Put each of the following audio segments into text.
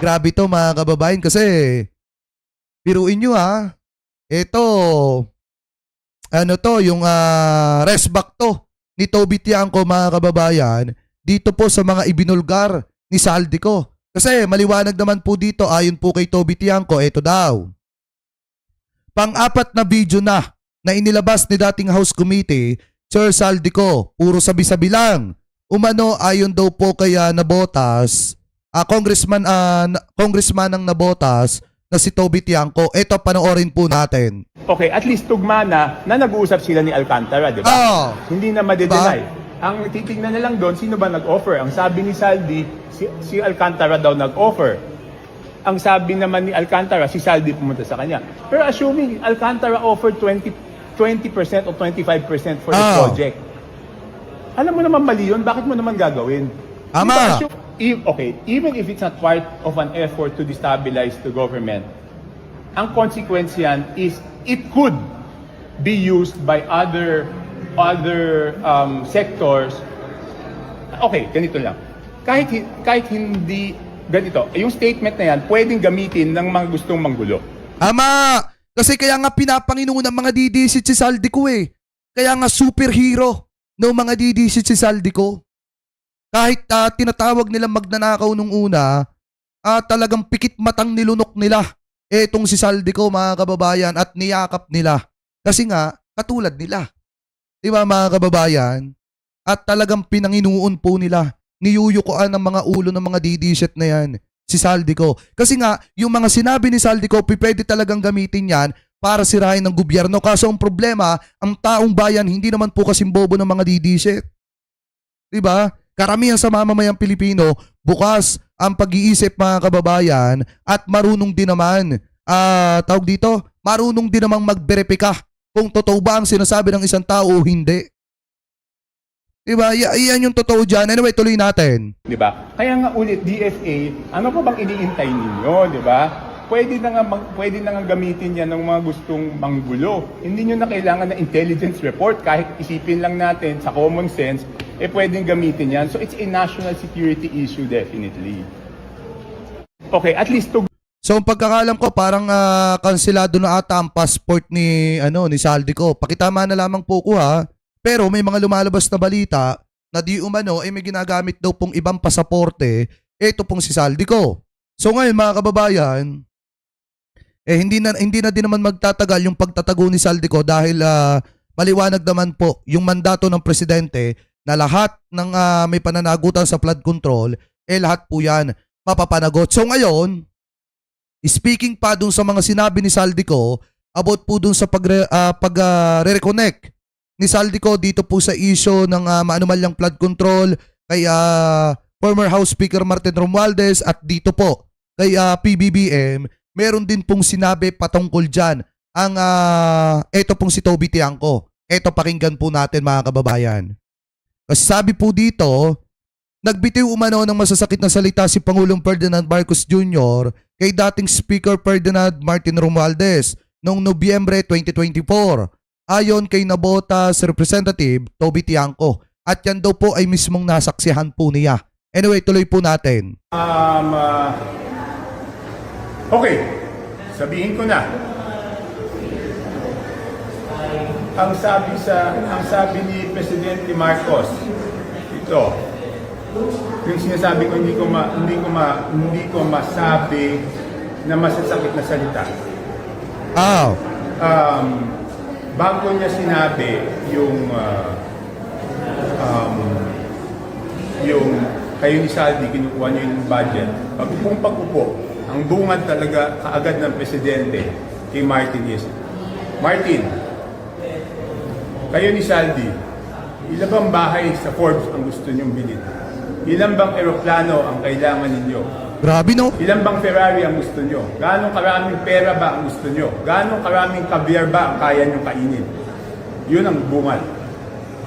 grabe to mga kababayan kasi biruin nyo ito, ano to, yung resback to ni Toby Tiangco mga kababayan dito po sa mga ibinulgar ni Saldico. Kasi maliwanag naman po dito ayon po kay Toby Tiangco, ito daw. Pang-apat na video na inilabas ni dating House Committee, Sir Saldico, puro sabi-sabi lang. Umano ayon daw po kay Nabotas, congressman ng Nabotas na si Toby Tiangco. Ito, panoorin po natin. Okay, at least tugma na nag-uusap sila ni Alcantara, di ba? Hindi na madedenay. Diba? Ang titignan na lang doon, sino ba nag-offer? Ang sabi ni Saldi, si Alcantara daw nag-offer. Ang sabi naman ni Alcantara, si Saldi pumunta sa kanya. Pero assuming Alcantara offered 20% o 25% for the project. Alam mo naman mali yun, bakit mo naman gagawin? Ama! Okay, even if it's not part of an effort to destabilize the government, ang consequence yan is it could be used by other sectors. Okay, ganito lang. Kahit hindi ganito, yung statement na yan, pwedeng gamitin ng mga gustong manggulo. Ama! Kasi kaya nga pinapanginoon ng mga DDC si Saldico Kaya nga superhero ng mga DDC si Saldico. Kahit tinatawag nilang magnanakaw nung una, talagang pikit matang nilunok nila etong si Saldico mga kababayan at niyakap nila. Kasi nga, katulad nila. Di ba mga kababayan? At talagang pinanginuon po nila. Niyuyukuan ng mga ulo ng mga DDC na yan. Si Saldico. Kasi nga, yung mga sinabi ni Saldico, pwede talagang gamitin yan para sirain ng gobyerno. Kaso ang problema, ang taong bayan, hindi naman po kasing bobo ng mga DDC. Diba? Karamihan sa mamamayang Pilipino, bukas ang pag-iisip mga kababayan at marunong din naman, marunong din namang magberipika kung totoo ba ang sinasabi ng isang tao o hindi. Diba? Iyan yung totoo dyan. Anyway, tuloy natin. Diba? Kaya nga ulit, DFA, ano pa bang iniintay ninyo? Diba? Pwede na nga gamitin yan ng mga gustong manggulo. Hindi nyo na kailangan ng intelligence report. Kahit isipin lang natin sa common sense, pwedeng gamitin yan. So it's a national security issue definitely. Okay, at least to... So ang pagkakalam ko, parang kansilado na ata ang passport ni Saldico. Pakitama na lamang po ko Pero may mga lumalabas na balita na di umano may ginagamit daw pong ibang pasaporte, ito pong si Saldico. So ngayon mga kababayan, hindi na din naman magtatagal yung pagtatago ni Saldico dahil maliwanag naman po yung mandato ng presidente na lahat ng may pananagutan sa flood control, lahat po yan mapapanagot. So ngayon, speaking pa dun sa mga sinabi ni Saldico about po dun sa pag-reconnect ni Saldico dito po sa issue ng maanumalyang flood control kay former House Speaker Martin Romualdez at dito po kay PBBM, meron din pong sinabi patungkol dyan ang eto pong si Toby Tiangco. Eto, pakinggan po natin mga kababayan. Kasi sabi po dito, nagbitiw umano ng masasakit na salita si Pangulong Ferdinand Marcos Jr. kay dating Speaker Ferdinand Martin Romualdez noong Nobyembre 2024. Ayon kay Nabotas Representative Toby Tiangco. At yan daw po ay mismong nasaksihan po niya. Anyway, tuloy po natin. Okay, sabihin ko na. Ang sabi ni Presidente Marcos, ito, yung sinasabi ko hindi ko masabi na masasakit na salita. Bago niya sinabi yung kayo ni Saldi, kinukuha niyo yung budget. Pag-upo, ang bungad talaga kaagad ng presidente kay Martin is, Martin, kayo ni Saldi, ilan bang bahay sa Forbes ang gusto niyong bilhin? Ilan bang eroplano ang kailangan ninyo? Grabe no? Ilan bang Ferrari ang gusto nyo? Gaano karaming pera ba ang gusto nyo? Gaano karaming caviar ba ang kaya nyo kainin? Yun ang bungal.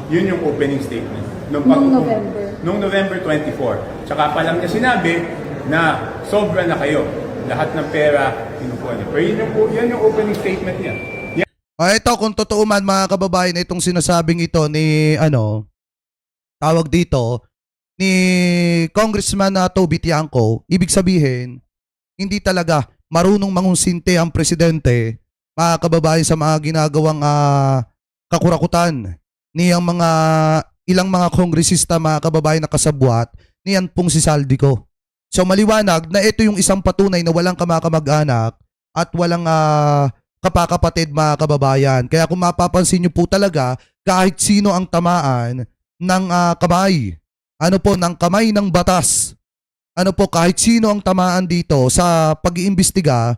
Yun yung opening statement. Noong November 24. Tsaka pa lang niya sinabi na sobra na kayo. Lahat ng pera, kinukuha niyo. Pero yan yung opening statement niya. Ito, kung totoo man mga kababayan, itong sinasabing ito ni, tawag dito, ni Congressman Toby Tiangco, ibig sabihin, hindi talaga marunong mangonsinte ang presidente, mga kababayan, sa mga ginagawang kakurakutan niyang mga ilang mga kongresista, mga kababayan, na kasabwat niyan pong si Saldico. So maliwanag na ito yung isang patunay na walang kamakamag-anak at walang kapakapatid, mga kababayan. Kaya kung mapapansin nyo po talaga, kahit sino ang tamaan ng kamay, ng kamay ng batas, kahit sino ang tamaan dito sa pag-iimbestiga,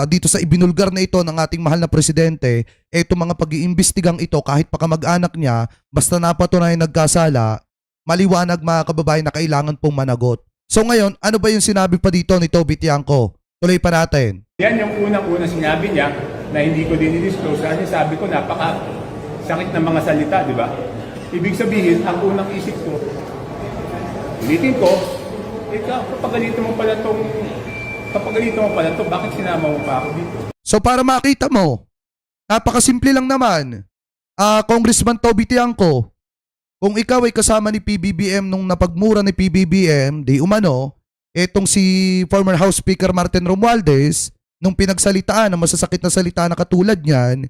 dito sa ibinulgar na ito ng ating mahal na presidente, itong mga pag-iimbestigang ito, kahit pa kamag-anak niya, basta napatunayan nagkasala, maliwanag, mga kababayan, na kailangan pong managot. So ngayon, ano ba yung sinabi pa dito ni Toby Tiangco? Tuloy pa natin. Yan yung unang-una sinabi niya na hindi ko din i-disclose kasi sabi ko napaka sakit ng mga salita, di ba? Ibig sabihin, ang unang isip ko, ulitin ko, kapag mo pala to, bakit sinama mo pa ako dito? So para makita mo, napakasimple lang naman. Congressman Toby Tiangco, kung ikaw ay kasama ni PBBM nung napagmura ni PBBM, di umano, etong si former House Speaker Martin Romualdez, nung pinagsalitaan ng masasakit na salita na katulad niyan,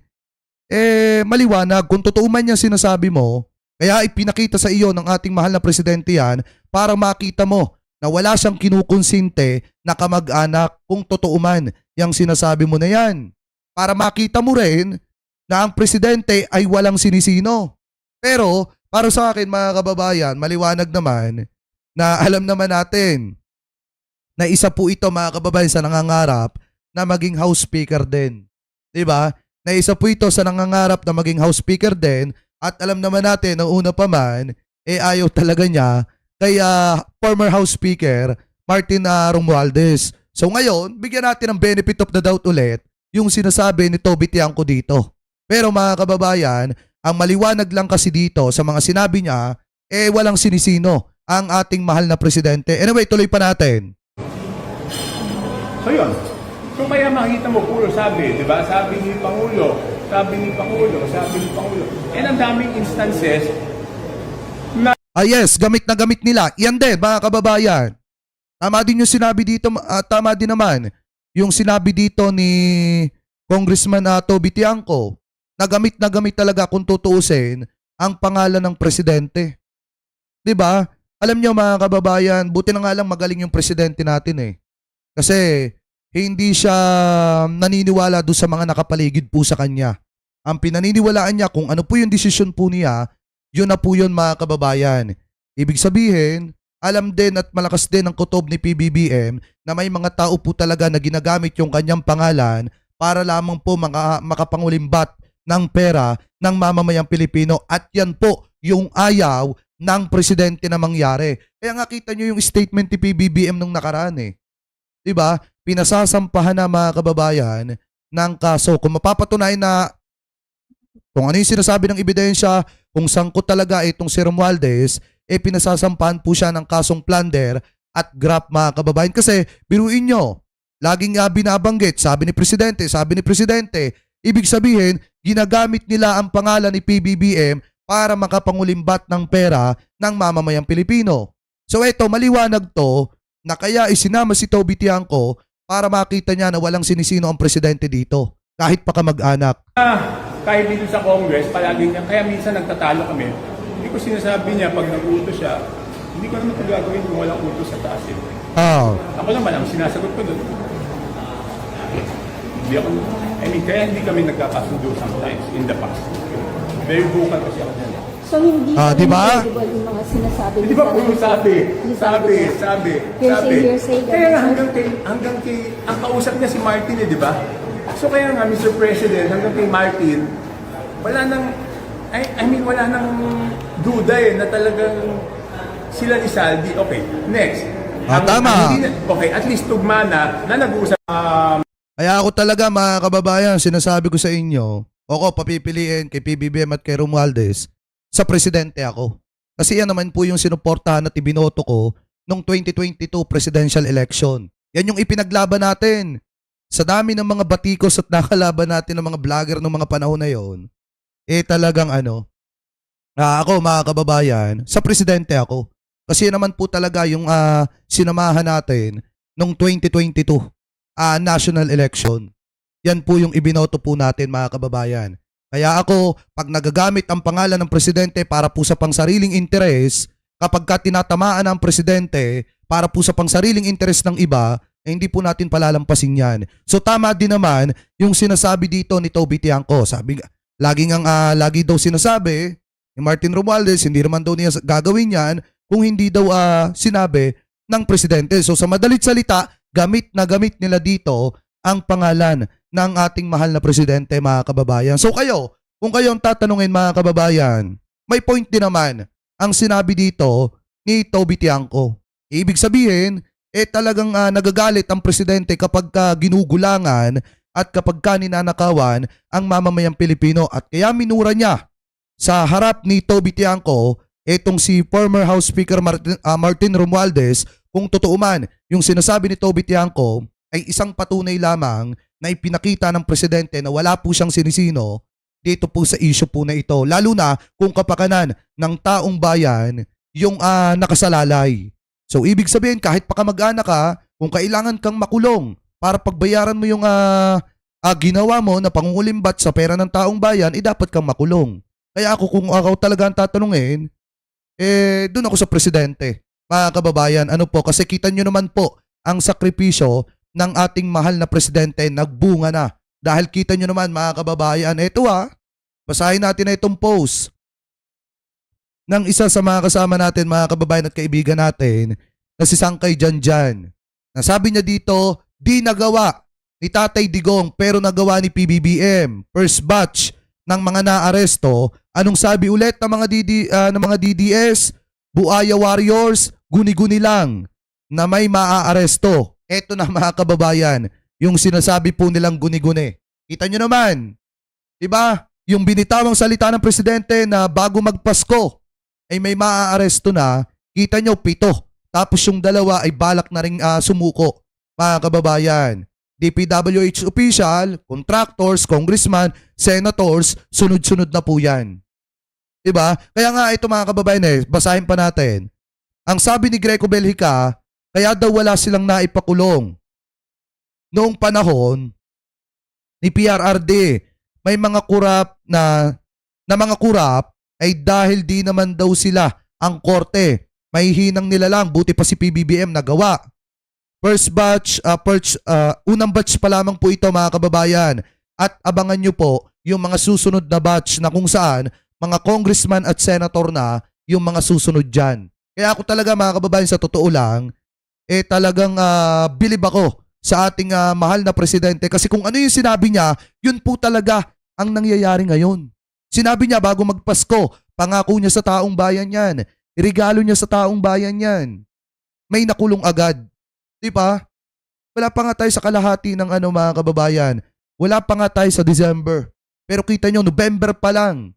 maliwanag kung totoo man yan sinasabi mo, kaya ipinakita sa iyo ng ating mahal na presidente yan para makita mo na wala siyang kinukonsinte na kamag-anak kung totoo man yung sinasabi mo na yan. Para makita mo rin na ang presidente ay walang sinisino. Pero para sa akin, mga kababayan, maliwanag naman na alam naman natin na isa po ito, mga kababayan, sa nangangarap na maging House Speaker din. Diba? Na isa po ito sa nangangarap na maging House Speaker din at alam naman natin na una pa man, ayaw talaga niya kay former House Speaker Martin Romualdez. So ngayon, bigyan natin ng benefit of the doubt ulit yung sinasabi ni Toby Tiangco dito. Pero mga kababayan, ang maliwanag lang kasi dito sa mga sinabi niya, walang sinisino ang ating mahal na presidente. Anyway, tuloy pa natin. So yun. So kaya makita mo puro sabi, di ba? Sabi ni Pangulo. And ang daming instances na yes, gamit na gamit nila. Yan din, mga kababayan. Tama din yung sinabi dito, tama din naman yung sinabi dito ni Congressman Toby Tiangco. Na gamit talaga kung tutuusin ang pangalan ng presidente. 'Di ba? Alam niyo, mga kababayan, buti na nga lang magaling yung presidente natin eh. Kasi hindi siya naniniwala doon sa mga nakapaligid po sa kanya. Ang pinaniniwalaan niya kung ano po yung desisyon po niya, yun na po yun, mga kababayan. Ibig sabihin, alam din at malakas din ang kutob ni PBBM na may mga tao po talaga na ginagamit yung kanyang pangalan para lamang po makapangulimbat ng pera ng mamamayang Pilipino, at yan po yung ayaw ng presidente na mangyari. Kaya nga kita nyo yung statement ni PBBM nung nakaraan eh. Diba? Pinasasampahan na, mga kababayan, ng kaso. Kung mapapatunayan na kung ano yung sinasabi ng ebidensya, kung sangkot talaga itong si Romualdez, pinasasampahan po siya ng kasong plunder at graft, mga kababayan. Kasi biruin nyo, laging binabanggit, sabi ni presidente, ibig sabihin, ginagamit nila ang pangalan ni PBBM para makapangulimbat ng pera ng mamamayang Pilipino. So eto, maliwanag to na kaya isinama si Toby Tiangco para makita niya na walang sinisino ang presidente dito, kahit pa kamag-anak. Kahit dito sa Congress, palagi niya, kaya minsan nagtatalo kami. Hindi ko sinasabi niya pag nag-utos siya, hindi ko naman ito gagawin kung walang utos sa taas. Ako naman ang sinasagot ko doon. Kaya hindi kami nagkakasundo sometimes in the past. Very vocal kasi ako dyan. So hindi diba? yung mga sinasabi. Di ba puro sabi? Hearsay. Kaya nga hanggang kay, ang kausap niya si Martin di ba? So kaya nga, Mr. President, hanggang kay Martin, wala nang duda na talagang sila ni Saldi. Okay, next. Tama. Okay, at least tugma na nag-uusap. Kaya ako talaga, mga kababayan, sinasabi ko sa inyo, papipiliin kay PBBM at kay Romualdez, sa presidente ako. Kasi yan naman po yung sinuportahan at ibinoto ko nung 2022 presidential election. Yan yung ipinaglaban natin. Sa dami ng mga batikos at nakalaban natin ng mga vlogger ng mga panahon na yon, talagang ako, mga kababayan, sa presidente ako. Kasi naman po talaga yung sinamahan natin noong 2022 national election. Yan po yung ibinoto po natin mga kababayan. Kaya ako, pag nagagamit ang pangalan ng presidente para po sa pangsariling interes, kapag ka tinatamaan ang presidente para po sa pangsariling interes ng iba, hindi po natin palalampasin yan. So tama din naman yung sinasabi dito ni Toby Tiangco. Lagi daw sinasabi ni Martin Romualdez, hindi naman daw niya gagawin yan kung hindi daw sinabi ng presidente. So sa madalit salita, gamit nila dito ang pangalan ng ating mahal na presidente mga kababayan. So kung kayo ang tatanungin mga kababayan, may point din naman ang sinabi dito ni Toby Tiangco. Ibig sabihin, talagang nagagalit ang presidente kapag ginugulangan at kapag ninanakawan ang mamamayang Pilipino at kaya minura niya sa harap ni Toby Tiangco etong si former House Speaker Martin Romualdez kung totoo man yung sinasabi ni Toby Tiangco ay isang patunay lamang na ipinakita ng presidente na wala po siyang sinisino dito po sa issue po na ito. Lalo na kung kapakanan ng taong bayan yung nakasalalay. So ibig sabihin kahit pa kamag-anak ka, kung kailangan kang makulong para pagbayaran mo yung ginawa mo na pangungulimbat sa pera ng taong bayan, dapat kang makulong. Kaya kung ako talaga ang tatanungin, doon ako sa presidente. Mga kababayan, ano po, kasi kita nyo naman po ang sakripisyo ng ating mahal na presidente nagbunga na. Dahil kita nyo naman mga kababayan, basahin natin na itong post ng isa sa mga kasama natin, mga kababayan at kaibigan natin, na si Sangkay Janjan. Nasabi niya dito, di nagawa ni Tatay Digong pero nagawa ni PBBM. First batch ng mga naaresto. Anong sabi ulit ng mga DDS? Buaya Warriors, guni-guni lang na may maaaresto. Eto na mga kababayan, yung sinasabi po nilang guni-guni. Kita nyo naman, diba? Yung binitawang salita ng presidente na bago magpasko ay may maaaresto na, kita nyo 7. Tapos yung 2 ay balak na ring sumuko. Mga kababayan, DPWH official, contractors, congressman, senators, sunod-sunod na po yan. Diba? Kaya nga ito mga kababayan basahin pa natin. Ang sabi ni Greco Belhica, kaya daw wala silang naipakulong. Noong panahon ni PRRD, may mga kurap na mga kurap ay dahil di naman daw sila ang korte. May hinang nila lang, buti pa si PBBM nagawa. First batch, unang batch pa lamang po ito mga kababayan. At abangan nyo po yung mga susunod na batch na kung saan mga congressman at senator na yung mga susunod dyan. Kaya ako talaga mga kababayan sa totoo lang, talagang bilib ako sa ating mahal na presidente kasi kung ano yung sinabi niya, yun po talaga ang nangyayari ngayon. Sinabi niya bago magpasko, pangako niya sa taong bayan yan, irigalo niya sa taong bayan yan. May nakulong agad. Diba? Wala pa nga tayo sa kalahati ng mga kababayan. Wala pa nga tayo sa December. Pero kita nyo, November pa lang.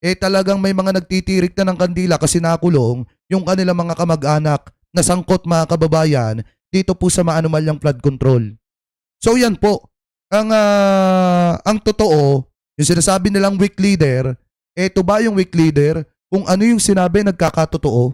Talagang may mga nagtitirik na ng kandila kasi nakulong yung kanilang mga kamag-anak na sangkot mga kababayan dito po sa maanumalyang flood control. So yan po. Ang totoo, yung sinasabi nilang weak leader, ito ba yung weak leader? Kung ano yung sinabi, nagkakatotoo?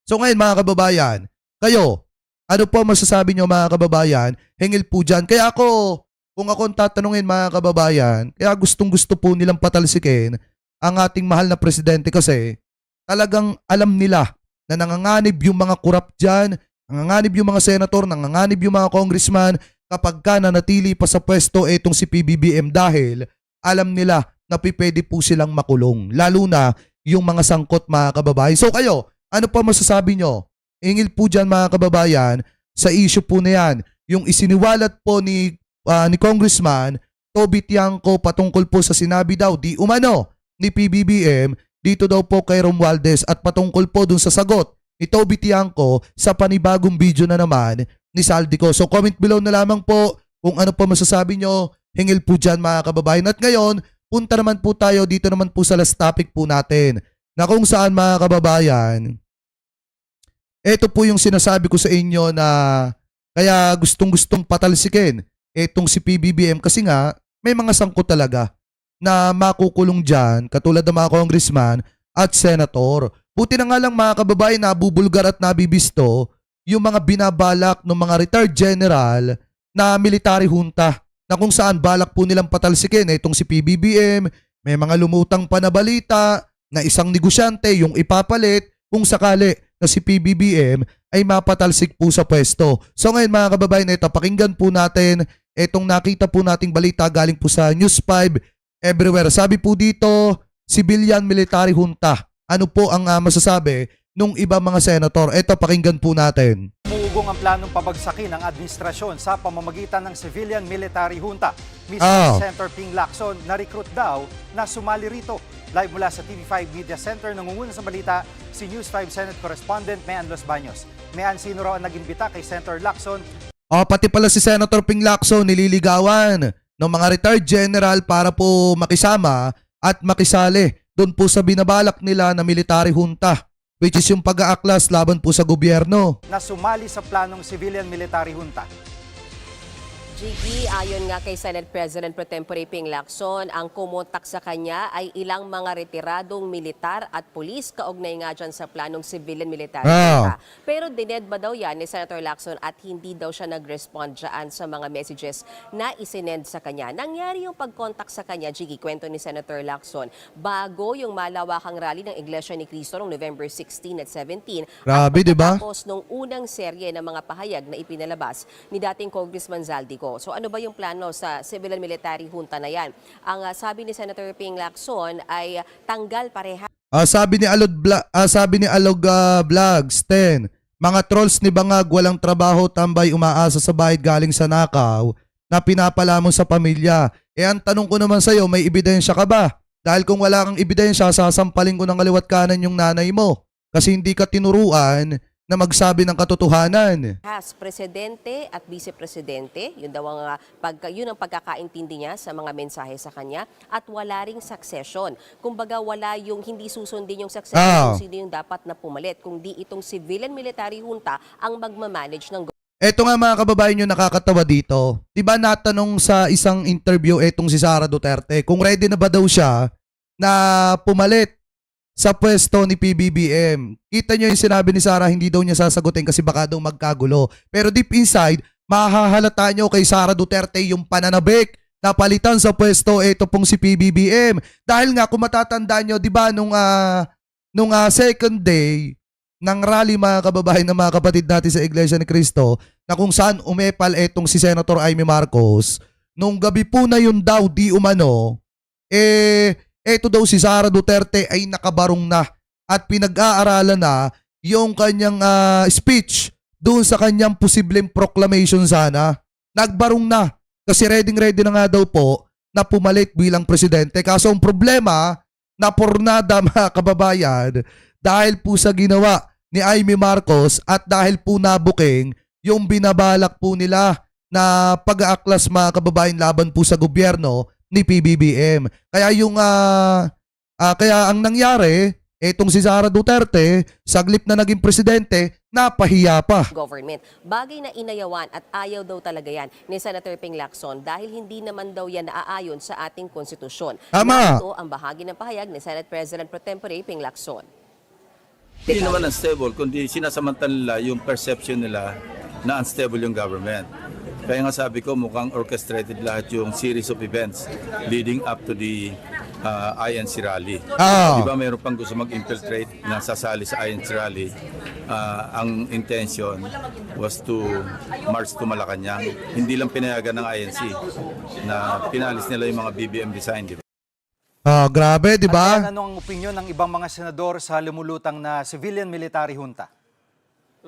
So ngayon mga kababayan, kayo, ano po masasabi nyo mga kababayan? Hingil po dyan. Kaya kung ako ang tatanungin mga kababayan, kaya gustong-gusto po nilang patalsikin ang ating mahal na presidente kasi talagang alam nila na nanganganib yung mga korap dyan, nanganganib yung mga senator, nanganganib yung mga congressman kapag ka nanatili pa sa pwesto etong si PBBM dahil alam nila na pwede po silang makulong. Lalo na yung mga sangkot mga kababayan. So kayo, ano pa masasabi nyo? Ingil po dyan mga kababayan sa issue po na yan. Yung isiniwalat po ni Congressman Toby Tiangco patungkol po sa sinabi daw di umano ni PBBM dito daw po kay Romualdez at patungkol po dun sa sagot ni Toby Tiangco sa panibagong video na naman ni Saldico. So comment below na lamang po kung ano pa masasabi nyo. Hingil po dyan mga kababayan. At ngayon, punta naman po tayo dito naman po sa last topic po natin na kung saan mga kababayan, ito po yung sinasabi ko sa inyo na kaya gustong-gustong patalsikin etong si PBBM kasi nga may mga sangkot talaga na makukulong dyan katulad ng mga congressman at senator. Buti na nga lang mga kababayan nabubulgar at nabibisto yung mga binabalak ng mga retired general na military junta na kung saan balak po nilang patalsikin itong si PBBM. May mga lumutang pa na balita na isang negosyante yung ipapalit kung sakali na si PBBM ay mapatalsik po sa pwesto. So ngayon mga kababayan, ito pakinggan po natin itong nakita po nating balita galing po sa News 5 Everywhere. Sabi po dito, civilian military junta. Ano po ang masasabi nung iba mga senator? Ito pakinggan po natin. Umuugong ang planong pabagsakin ang administrasyon sa pamamagitan ng civilian military junta. Mismo Senator Ping Lacson na-recruit daw na sumali rito. Live mula sa TV5 Media Center, nangunguna sa balita si News 5 Senate Correspondent Mean Los Baños. Mean, sino raw ang nag-imbita kay Senator Lacson? Pati pala si Senator Ping Lacson nililigawan ng mga retired general para po makisama at makisali doon po sa binabalak nila na military junta, which is yung pag-aaklas laban po sa gobyerno. Na sumali sa planong civilian military junta. Jiggy, ayon nga kay Senate President Pro Tempore Ping Lacson, ang kumontak sa kanya ay ilang mga retiradong militar at pulis kaugnay nga dyan sa planong civilian military. Pero dinedma daw yan ni Senator Lacson at hindi daw siya nag-respond dyan sa mga messages na isinend sa kanya. Nangyari yung pag-contact sa kanya, Jiggy, kwento ni Senator Lacson, bago yung malawakang rally ng Iglesia ni Cristo noong November 16 at 17. Grabe, di ba? Tapos nung unang serye ng mga pahayag na ipinalabas ni dating Congressman Zaldico. So ano ba yung plano sa civilian military junta na yan? Ang sabi ni Senator Ping Lacson ay tanggal pareha. Sabi ni Alog Vlogs 10, mga trolls ni Bangag walang trabaho, tambay, umaasa sa bayad galing sa nakaw na pinapalamon sa pamilya. Ang tanong ko naman sa'yo, may ebidensya ka ba? Dahil kung wala kang ebidensya, sasampalin ko ng kaliwat kanan yung nanay mo. Kasi hindi ka tinuruan na magsabi ng katotohanan. Presidente at vice-presidente, yun daw ang, yun ang pagkakaintindi niya sa mga mensahe sa kanya at wala ring succession. Kumbaga wala yung hindi susundin yung succession kung sino yung dapat na pumalit, kung di itong civilian military junta ang magmamanage ng Eto nga mga kababayan nyo, nakakatawa dito. Diba natanong sa isang interview etong si Sara Duterte kung ready na ba daw siya na pumalit sa pwesto ni PBBM. Kita nyo yung sinabi ni Sara, hindi daw niya sasagutin kasi baka daw magkagulo. Pero deep inside, mahahalata nyo kay Sara Duterte yung pananabik na palitan sa pwesto ito pong si PBBM. Dahil nga kung matatandaan nyo, di ba nung second day ng rally mga kababayan na mga kapatid natin sa Iglesia ni Cristo, na kung saan umepal etong si Senator Amy Marcos, nung gabi po na yun daw di umano, eto daw si Sara Duterte ay nakabarong na at pinag-aaralan na yung kanyang speech doon sa kanyang posibleng proclamation sana. Nagbarong na kasi ready na nga daw po na pumalit bilang presidente. Kaso ang problema, napurnada mga kababayan dahil po sa ginawa ni Amy Marcos at dahil po nabuking yung binabalak po nila na pag-aaklas mga kababayan laban po sa gobyerno ni PBBM. Kaya kaya ang nangyari, etong si Sara Duterte, saglip na naging presidente, napahiya pa. Government. Bagay na inayawan at ayaw daw talaga yan ni Senator Ping Lacson dahil hindi naman daw yan naaayon sa ating konstitusyon. Tama. Ito ang bahagi ng pahayag ni Senate President Pro Tempore Ping Lacson. Hindi naman unstable, kundi sinasamantala nila yung perception nila na unstable yung government. Kaya nga sabi ko, mukhang orchestrated lahat yung series of events leading up to the INC rally. Di ba mayroon pang gusto mag-infiltrate na sasali sa INC rally? Ang intention was to march to Malacanang. Hindi lang pinayagan ng INC na pinalis nila yung mga BBM design. Di ba? Grabe, di ba? At ano ang opinyon ng ibang mga senador sa lumulutang na civilian military junta?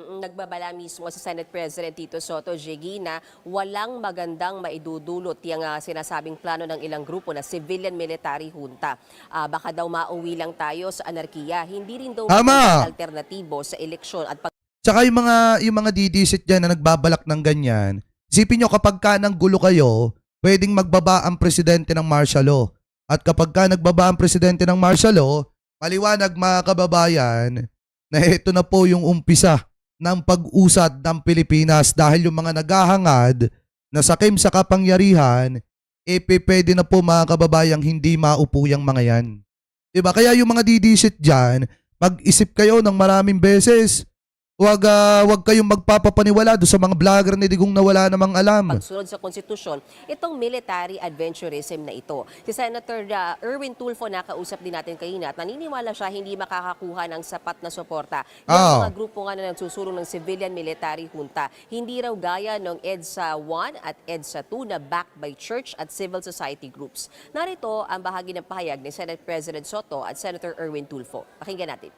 Nagbabala mismo sa Senate President Tito Soto, Jiggy, na walang magandang maidudulot yung sinasabing plano ng ilang grupo na civilian military junta. Baka daw mauwi lang tayo sa anarkiya. Hindi rin daw alternatibo sa eleksyon. At Tsaka yung mga didisit dyan na nagbabalak ng ganyan, isipin nyo kapag ka nang gulo kayo, pwedeng magbaba ang presidente ng martial law. At kapag ka nagbaba ang presidente ng martial law, maliwanag mga kababayan na ito na po yung umpisa ng pag-usad ng Pilipinas dahil yung mga naghahangad na sakim sa kapangyarihan, pwede na po mga kababayang hindi maupo yung mga yan. Diba? Kaya yung mga didisit dyan, mag-isip kayo ng maraming beses. Wag kayong magpapapaniwala doon sa mga vlogger ni Digong na wala namang alam. Pagsunod sa konstitusyon, itong military adventurism na ito. Si Senator Erwin Tulfo, nakausap din natin kanina at naniniwala siya hindi makakakuha ng sapat na suporta. Yung mga grupo nga na nagsusulong ng civilian military junta, hindi raw gaya ng EDSA 1 at EDSA 2 na backed by church at civil society groups. Narito ang bahagi ng pahayag ni Senate President Soto at Senator Erwin Tulfo. Pakinggan natin.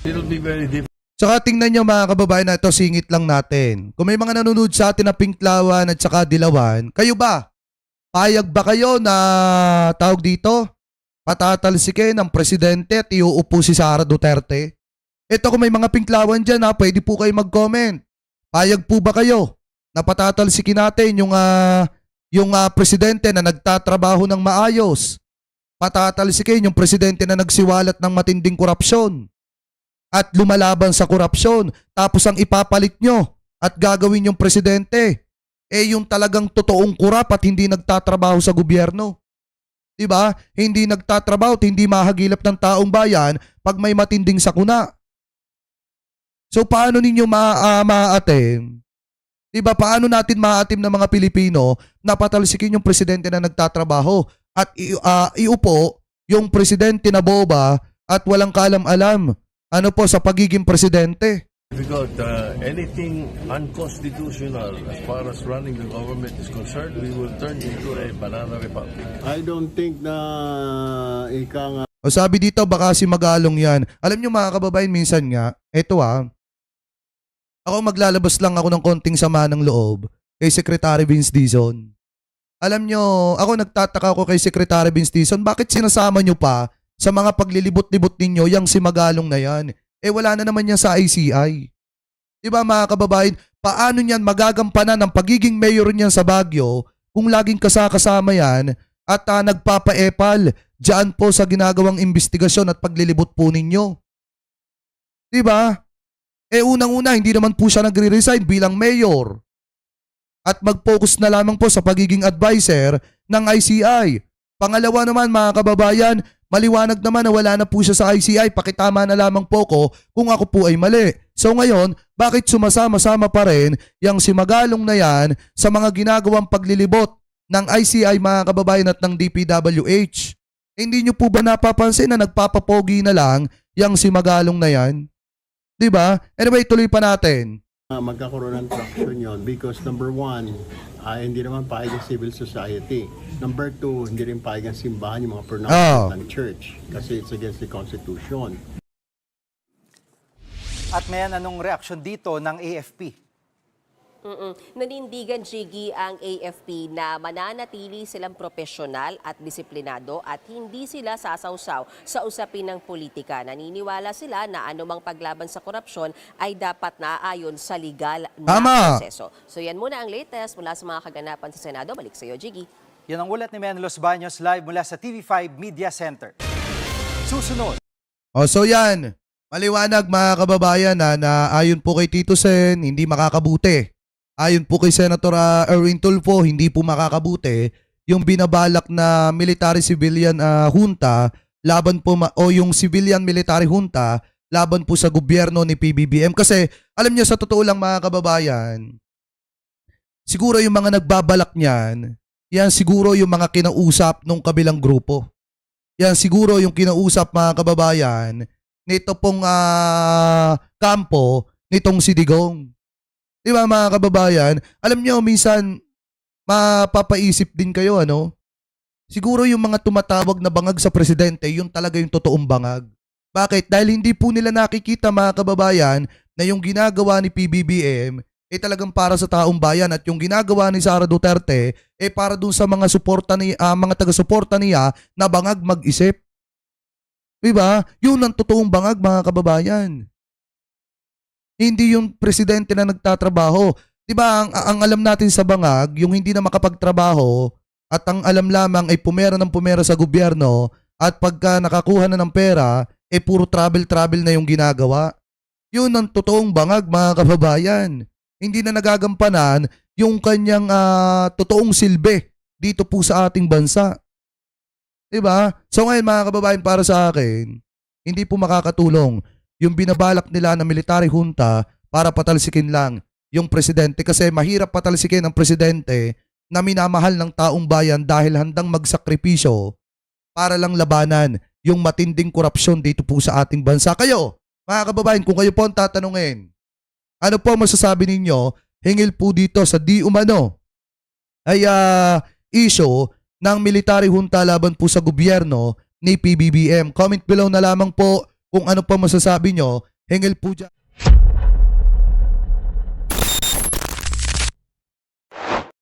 It'll be very difficult. Saka tingnan nyo mga kababayan na ito, singit lang natin. Kung may mga nanonood sa atin na Pinklawan at saka Dilawan, kayo ba? Payag ba kayo na tawag dito? Patatalsikin ng presidente at iuupo si Sara Duterte? Ito kung may mga Pinklawan dyan ha, pwede po kayo mag-comment. Payag po ba kayo na patatalsikin natin yung presidente na nagtatrabaho ng maayos? Patatalsikin yung presidente na nagsiwalat ng matinding korupsyon at lumalaban sa korupsyon, tapos ang ipapalit nyo at gagawin yung presidente, yung talagang totoong kurap at hindi nagtatrabaho sa gobyerno. Diba? Hindi nagtatrabaho at hindi mahagilap ng taong bayan pag may matinding sakuna. So paano ninyo maatim? Diba? Paano natin maatim ng mga Pilipino na patalsikin yung presidente na nagtatrabaho at iupo yung presidente na boba at walang kalam-alam sa pagiging presidente? Because anything unconstitutional as far as running the government is concerned, we will turn into a banana republic. I don't think na ika nga O sabi dito, baka si Magalong yan. Alam nyo mga kababayan, minsan nga, ako maglalabas lang ako ng konting sama ng loob kay Secretary Vince Dizon. Alam nyo, ako nagtataka ako kay Secretary Vince Dizon, bakit sinasama nyo pa sa mga paglilibot-libot ninyo yang si Magalong na yan? Wala na naman yan sa ICI. Diba mga kababayan, paano niyan magagampanan ang pagiging mayor niyan sa Baguio kung laging kasama yan at nagpapaepal dyan po sa ginagawang investigasyon at paglilibot po ninyo? Diba? Unang-una, hindi naman po siya nagre-resign bilang mayor at mag-focus na lamang po sa pagiging advisor ng ICI. Pangalawa naman mga kababayan, maliwanag naman na wala na po siya sa ICI, pakitama na lamang po ko kung ako po ay mali. So ngayon, bakit sumasama-sama pa rin yang si Magalong na yan sa mga ginagawang paglilibot ng ICI mga kababayan at ng DPWH? Hindi nyo po ba napapansin na nagpapapogi na lang yang si Magalong na yan? Diba? Anyway, tuloy pa natin. magkakaroon ng traction yon because number one, hindi naman paayag ang civil society. Number two, hindi rin paayag ang simbahan, yung mga pronouncement ng church kasi it's against the Constitution. At may anong reaksyon dito ng AFP? Nanindigan, Jiggy, ang AFP na mananatili silang profesional at disiplinado at hindi sila sasawsaw sa usapin ng politika. Naniniwala sila na anumang paglaban sa korupsyon ay dapat naaayon sa legal na proseso. So yan muna ang latest mula sa mga kaganapan sa Senado. Balik sa iyo, Jiggy. Yan ang ulat ni Menelos Baños live mula sa TV5 Media Center. Susunod. So yan, maliwanag mga kababayan na ayon po kay Tito Sen, hindi makakabuti. Ayon po kay Senator Erwin Tulfo, hindi po makakabuti yung binabalak na military-civilian junta laban po o yung civilian military junta laban po sa gobyerno ni PBBM. Kasi alam niyo sa totoo lang mga kababayan, siguro yung mga nagbabalak niyan, yan siguro yung mga kinausap nung kabilang grupo. Yan siguro yung kinausap mga kababayan nito pong kampo nitong si Digong. Di ba mga kababayan? Alam nyo, minsan mapapaisip din kayo, siguro yung mga tumatawag na bangag sa presidente, yun talaga yung totoong bangag. Bakit? Dahil hindi po nila nakikita mga kababayan na yung ginagawa ni PBBM talagang para sa taong bayan at yung ginagawa ni Sara Duterte para dun sa mga mga taga-suporta niya na bangag mag-isip. Di ba? Yun ang totoong bangag mga kababayan. Hindi yung presidente na nagtatrabaho. Diba, ang alam natin sa bangag, yung hindi na makapagtrabaho at ang alam lamang ay pumera ng pumera sa gobyerno at pagka nakakuha na ng pera, puro travel na yung ginagawa. Yun ang totoong bangag mga kababayan. Hindi na nagagampanan yung kanyang totoong silbi dito po sa ating bansa. Diba? So ngayon mga kababayan, para sa akin, hindi po makakatulong yung binabalak nila na military junta para patalsikin lang yung presidente kasi mahirap patalsikin ang presidente na minamahal ng taong bayan dahil handang magsakripisyo para lang labanan yung matinding korupsyon dito po sa ating bansa. Kayo, mga kababayan, kung kayo po ang tatanungin, ano po masasabi ninyo hingil po dito sa di umano ay issue ng military junta laban po sa gobyerno ni PBBM? Comment below na lamang po kung ano po masasabi nyo hingil po dyan.